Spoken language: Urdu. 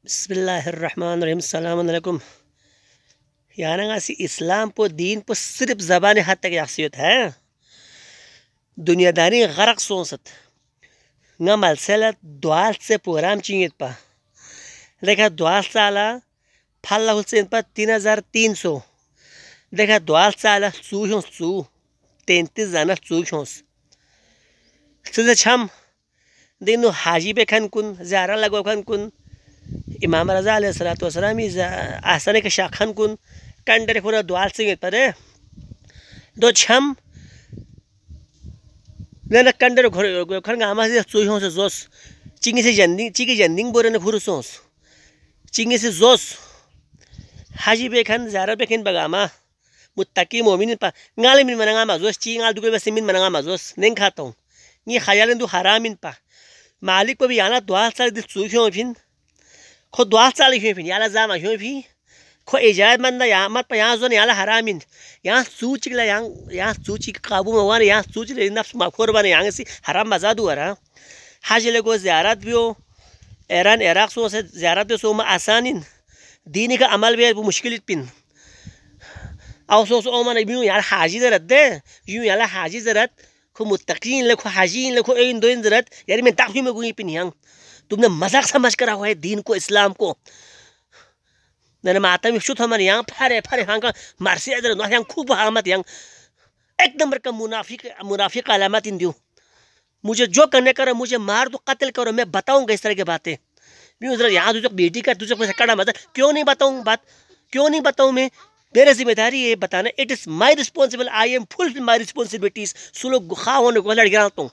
بسم الله الرحمن الرحیم السلام علیکم. یعنی اسی اسلام پو دین پو صرف زبان حد تک یاسیت ہے دنیا داری غرق سونست نہ ملسلت دوال سے پورام چینیت پا دیکھا دوال سالا پھل حسین پا 3300 دیکھا دوال سالا سوشن سو 33 زنہ سوشنس سزا چھم دینو حاجی بے کھن کن زیارہ لگو کھن کن امام رضا علیہ السلام احسن کے شاخن کن کنڈر پورا دوال سنگت پر دو چھم نہ کنڈر کھن گاما سے سویوں سے زوس چنگی سے جندنگ بورے نے پھر سونس چنگی سے زوس حاجی بے کھن زیارہ بے کھن بگاما متقی مومن پا نگال من منگا مزوس چی نگال دوگل بس من منگا مزوس نہیں کھاتا ہوں یہ خیال دو حرام پا مالک پا بھی آنا دوال سال دل سویوں پھن خود دوال سال ہی پھن یالا زاما ہی پھن خو اجازت مند یا مت پا یہاں زون یالا حرامین یہاں سوچ گلا یہاں سوچ قابو موان یہاں سوچ لے نفس مخور بنے یہاں سے حرام مزادو ہے حاج لگو زیارت بھی ہو ایران عراق سو سے زیارت بھی سو ما آسانین دینی کا عمل بھی مشکل پن او سو اومن بیو یار حاجی زرت دے یوں یالا حاجی زرت خو متقین لکھو حاجین لکھو این دو زرت یعنی میں تاخوی میں گوئی پن یہاں تم نے مذاق سمجھ کرا ہوا ہے دین کو اسلام کو نہ ماتم شد ہمارے یہاں پھرے ہاں کا مرسی ادھر یہاں خوب حامت یہاں ایک نمبر کا منافق علامات ان دیو مجھے جو کرنے کرو مجھے مار دو قتل کرو میں بتاؤں گا اس طرح کی باتیں یہاں تجھے بیٹی کا تجھے کوئی کڑا مزہ کیوں نہیں بتاؤں بات کیوں نہیں بتاؤں میں میرے ذمہ داری یہ بتانا it is my responsible I am fill my responsibilities سلو خواہ ہونے کو لڑ گیا ہوں